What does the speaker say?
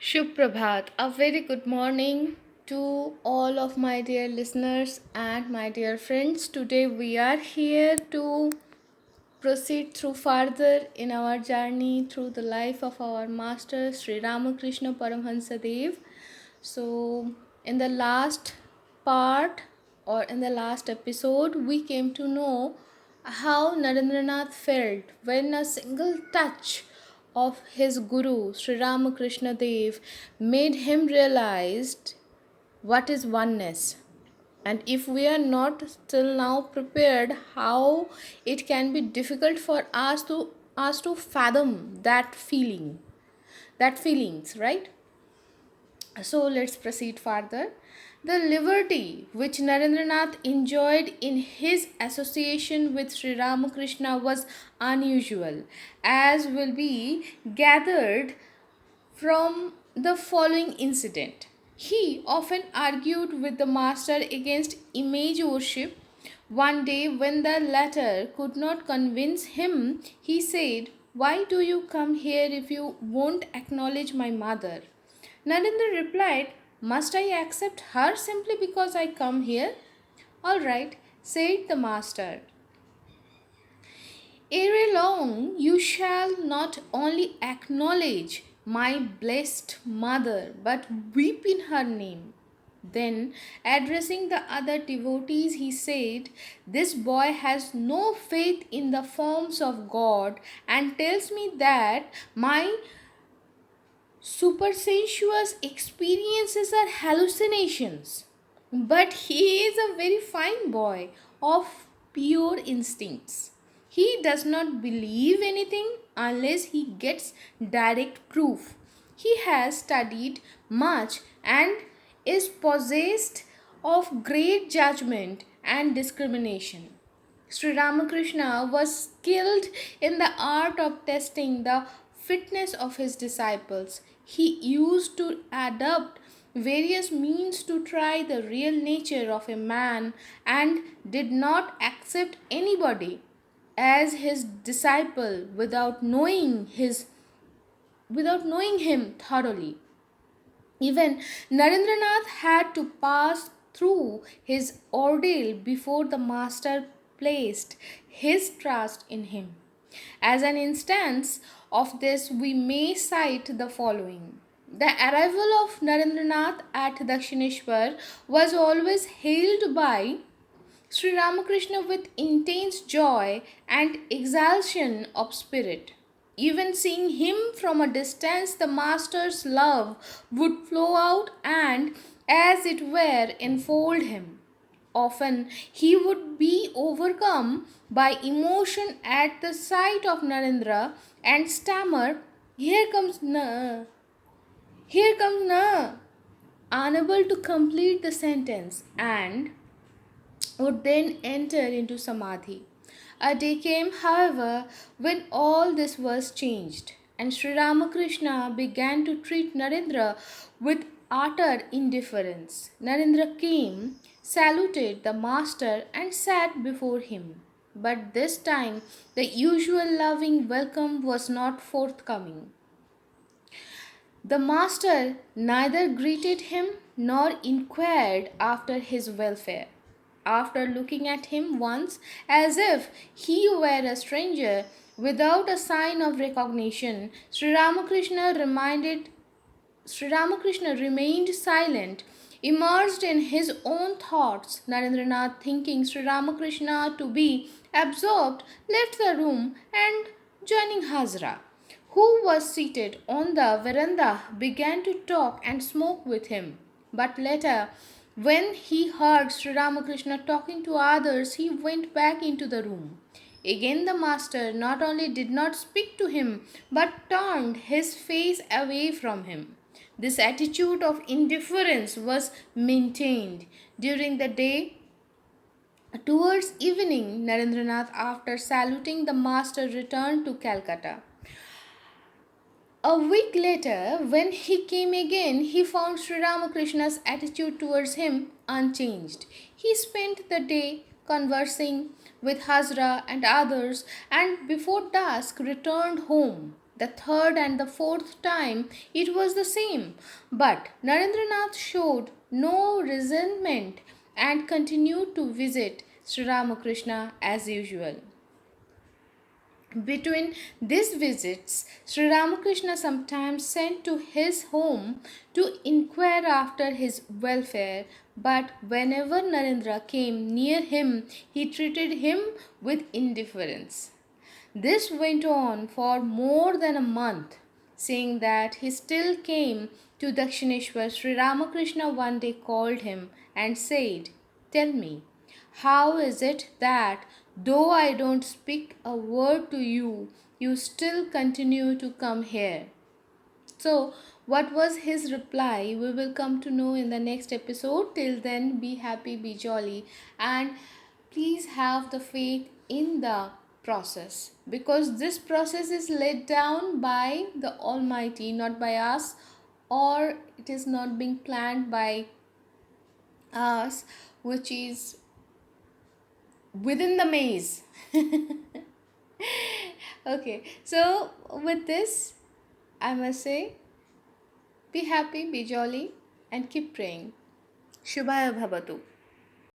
Shubh Prabhat, a very good morning to all of my dear listeners and my dear friends. Today we are here to proceed through further in our journey through the life of our master Shri Ramkrishna Paramhansa Dev. So, in the last part or in the last episode, we came to know how Narendranath felt when a single touch of his Guru Sri Ramakrishna Dev made him realize what is oneness. And if we are not still now prepared, how it can be difficult for us to fathom that feelings, right? So let's proceed further. The liberty which Narendranath enjoyed in his association with Sri Ramakrishna was unusual, as will be gathered from the following incident. He often argued with the master against image worship. One day, when the latter could not convince him, he said, "Why do you come here if you won't acknowledge my mother?" Narendra replied, "Must I accept her simply because I come here?" "All right," said the master. "Ere long you shall not only acknowledge my blessed mother, but weep in her name." Then, addressing the other devotees, he said, "This boy has no faith in the forms of God and tells me that my supersensuous experiences are hallucinations. But he is a very fine boy of pure instincts. He does not believe anything unless he gets direct proof. He has studied much and is possessed of great judgment and discrimination." Sri Ramakrishna was skilled in the art of testing the fitness of his disciples. He used to adopt various means to try the real nature of a man and did not accept anybody as his disciple without knowing him thoroughly. Even Narendranath had to pass through his ordeal before the master placed his trust in him. As an instance of this, we may cite the following. The arrival of Narendranath at Dakshineshwar was always hailed by Sri Ramakrishna with intense joy and exaltation of spirit. Even seeing him from a distance, the master's love would flow out and, as it were, enfold him. Often he would be overcome by emotion at the sight of Narendra and stammer, here comes Na," unable to complete the sentence, and would then enter into samadhi. A day came, however, when all this was changed, and Sri Ramakrishna began to treat Narendra with utter indifference. Narendra came, saluted the master, and sat before him. But this time the usual loving welcome was not forthcoming. The master neither greeted him nor inquired after his welfare. After looking at him once as if he were a stranger without a sign of recognition, Sri Ramakrishna remained silent, immersed in his own thoughts. Narendranath, thinking Sri Ramakrishna to be absorbed, left the room and, joining Hazra, who was seated on the veranda, began to talk and smoke with him. But later, when he heard Sri Ramakrishna talking to others, he went back into the room. Again, the master not only did not speak to him, but turned his face away from him. This attitude of indifference was maintained during the day. Towards evening, Narendranath, after saluting the master, returned to Calcutta. A week later, when he came again, he found Sri Ramakrishna's attitude towards him unchanged. He spent the day conversing with Hazra and others, and before dusk returned home. The third and the fourth time it was the same. But Narendranath showed no resentment and continued to visit Sri Ramakrishna as usual. Between these visits, Sri Ramakrishna sometimes sent to his home to inquire after his welfare, but whenever Narendra came near him, he treated him with indifference. This went on for more than a month. Seeing that he still came to Dakshineshwar, Sri Ramakrishna one day called him and said, "Tell me, how is it that though I don't speak a word to you, you still continue to come here?" So, what was his reply? We will come to know in the next episode. Till then, be happy, be jolly, and please have the faith in the process, because this process is laid down by the Almighty, not by us, or it is not being planned by us, which is within the maze. Okay, so with this, I must say, be happy, be jolly, and keep praying. Shubhaya Bhavatu.